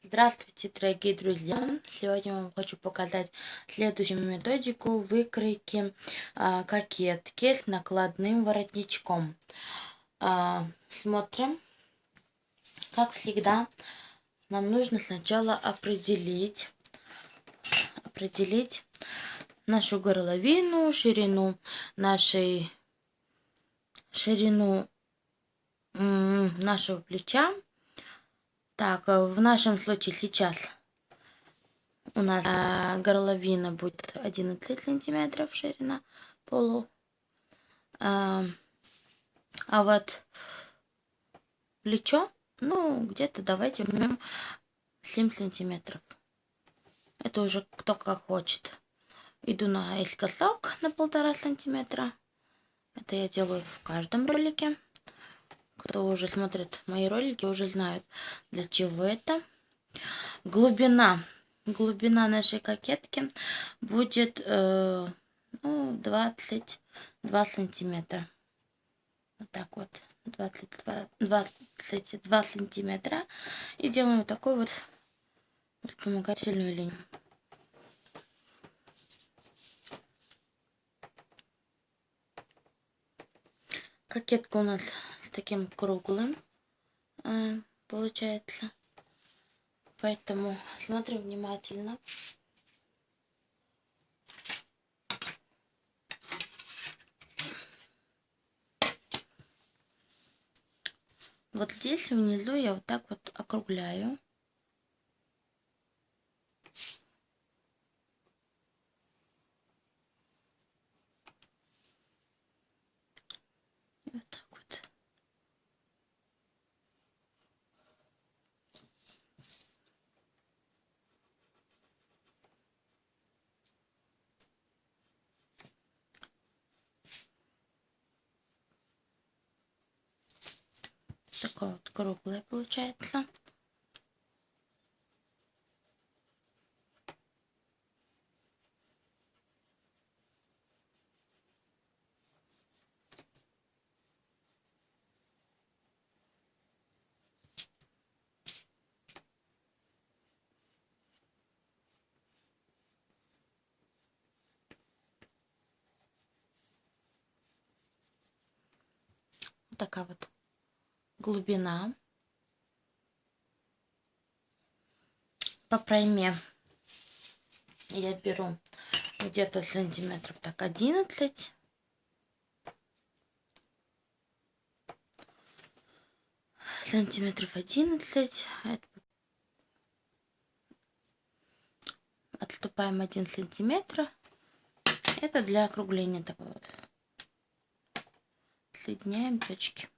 Здравствуйте, дорогие друзья! Сегодня я вам хочу показать следующую методику выкройки кокетки с накладным воротничком. Смотрим. Как всегда, нам нужно сначала определить нашу горловину, ширину нашего плеча. Так, в нашем случае сейчас у нас горловина будет 11 сантиметров ширина полу. А вот плечо, где-то давайте возьмем 7 сантиметров. Это уже кто как хочет. Иду наискосок на 1,5 сантиметра. Это я делаю в каждом ролике. Кто уже смотрит мои ролики, уже знают, для чего это. Глубина нашей кокетки будет 22 сантиметра. Вот так вот. 22 сантиметра. И делаем вот такую вот вспомогательную линию. Кокетка у нас с таким круглым получается. Поэтому смотрим внимательно. Вот здесь внизу я вот так вот округляю. И вот так вот. Такое вот круглое получается. Вот такая вот глубина. По пройме я беру где-то сантиметров так 11. Сантиметров 11. Отступаем 1 сантиметр. Это для округления такого. Соединяем точки.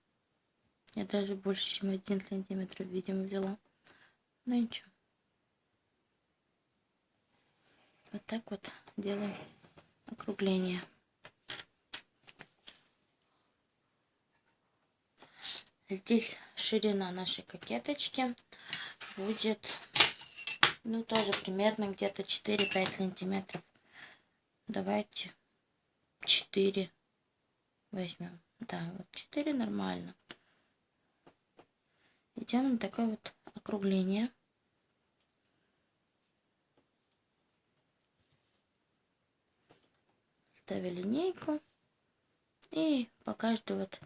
Я даже больше, чем 1 сантиметр, видимо, взяла. Ну ничего. Вот так вот делаем округление. Здесь ширина нашей кокеточки будет, тоже примерно где-то 4-5 сантиметров. Давайте 4 возьмем. Да, вот 4 нормально. Идем на такое вот округление. Ставим линейку. И по каждой вот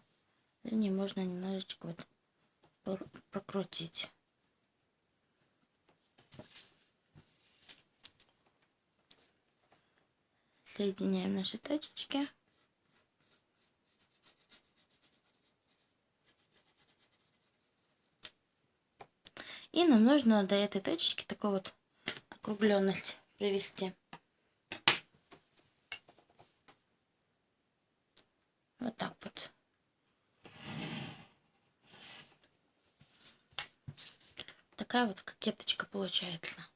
линии можно немножечко вот прокрутить. Соединяем наши точечки. И нам нужно до этой точечки такую вот округленность привести. Вот так вот. Такая вот кокеточка получается.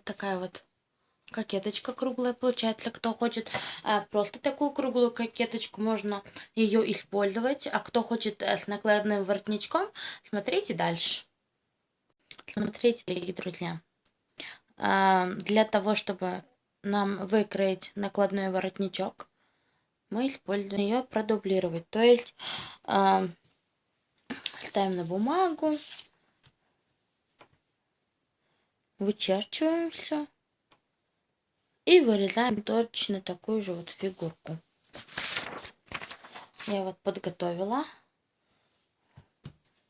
такая вот кокеточка круглая получается. Кто хочет просто такую круглую кокеточку, можно ее использовать. А кто хочет с накладным воротничком, смотрите дальше. Смотрите, дорогие друзья. Для того, чтобы нам выкроить накладной воротничок, мы используем ее продублировать. То есть ставим на бумагу, вычерчиваем все и вырезаем точно такую же вот фигурку. Я вот подготовила,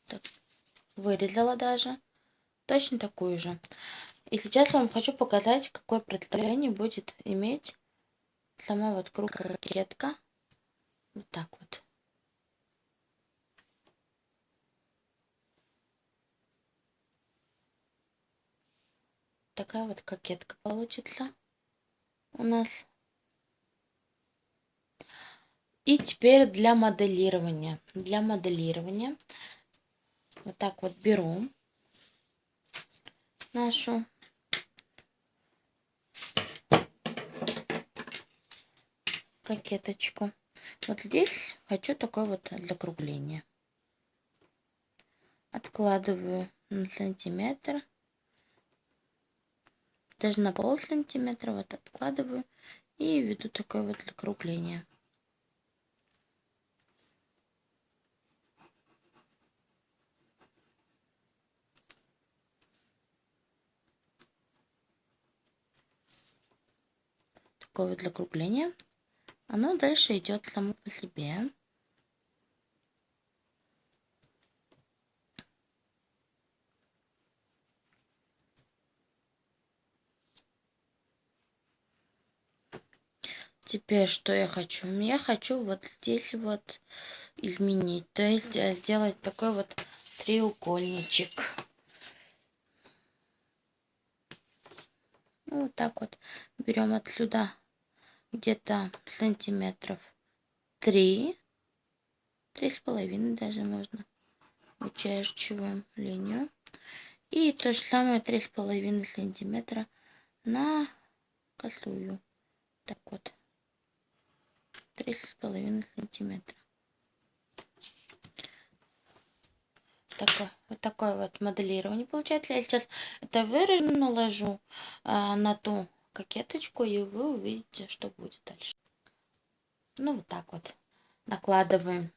так, вырезала даже точно такую же. И сейчас вам хочу показать, какое представление будет иметь сама вот круглая кокетка. Вот так вот. Такая вот кокетка получится у нас. И теперь для моделирования. Для моделирования вот так вот беру нашу кокеточку. Вот здесь хочу такое вот закругление. Откладываю на сантиметр. Даже на полсантиметра вот откладываю и веду такое вот закругление. Такое вот закругление. Оно дальше идет само по себе. Теперь что я хочу? Я хочу вот здесь вот изменить. То есть сделать такой вот треугольничек. Вот так вот берем отсюда где-то сантиметров 3,5 даже можно. Вычерчиваем линию. И то же самое 3,5 сантиметра на косую. Так вот. 3,5 сантиметра. Вот такое вот моделирование получается. Я сейчас это выраженно наложу на ту кокеточку, и вы увидите, что будет дальше. Ну, вот так вот накладываем.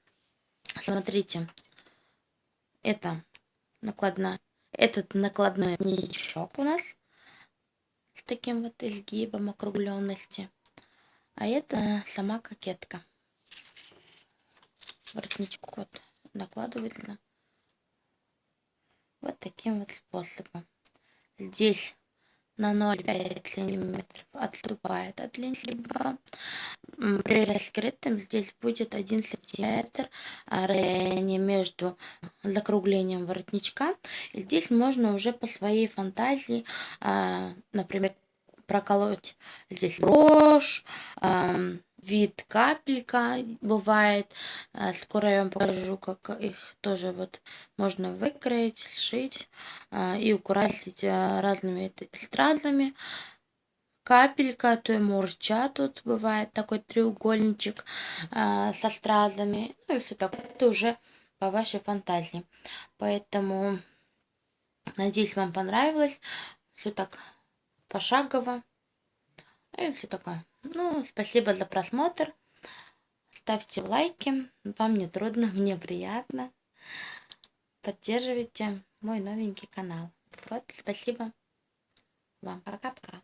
Смотрите, это этот накладной воротничок у нас с таким вот изгибом округленности. А это сама кокетка. Воротничок вот накладывается вот таким вот способом. Здесь на 0,5 сантиметров отступает от линии. При раскрытом здесь будет 1 сантиметр расстояние между закруглением воротничка. И здесь можно уже по своей фантазии, например, проколоть здесь брошь, вид капелька бывает. Скоро я вам покажу, как их тоже вот можно выкроить, сшить и украсить разными стразами. Капелька, то и мурча тут бывает такой треугольничек со стразами. Ну и все такое. Это уже по вашей фантазии. Поэтому надеюсь, вам понравилось. Все так пошагово. И все такое. Ну, спасибо за просмотр. Ставьте лайки. Вам не трудно, мне приятно. Поддерживайте мой новенький канал. Вот, спасибо вам. Пока-пока.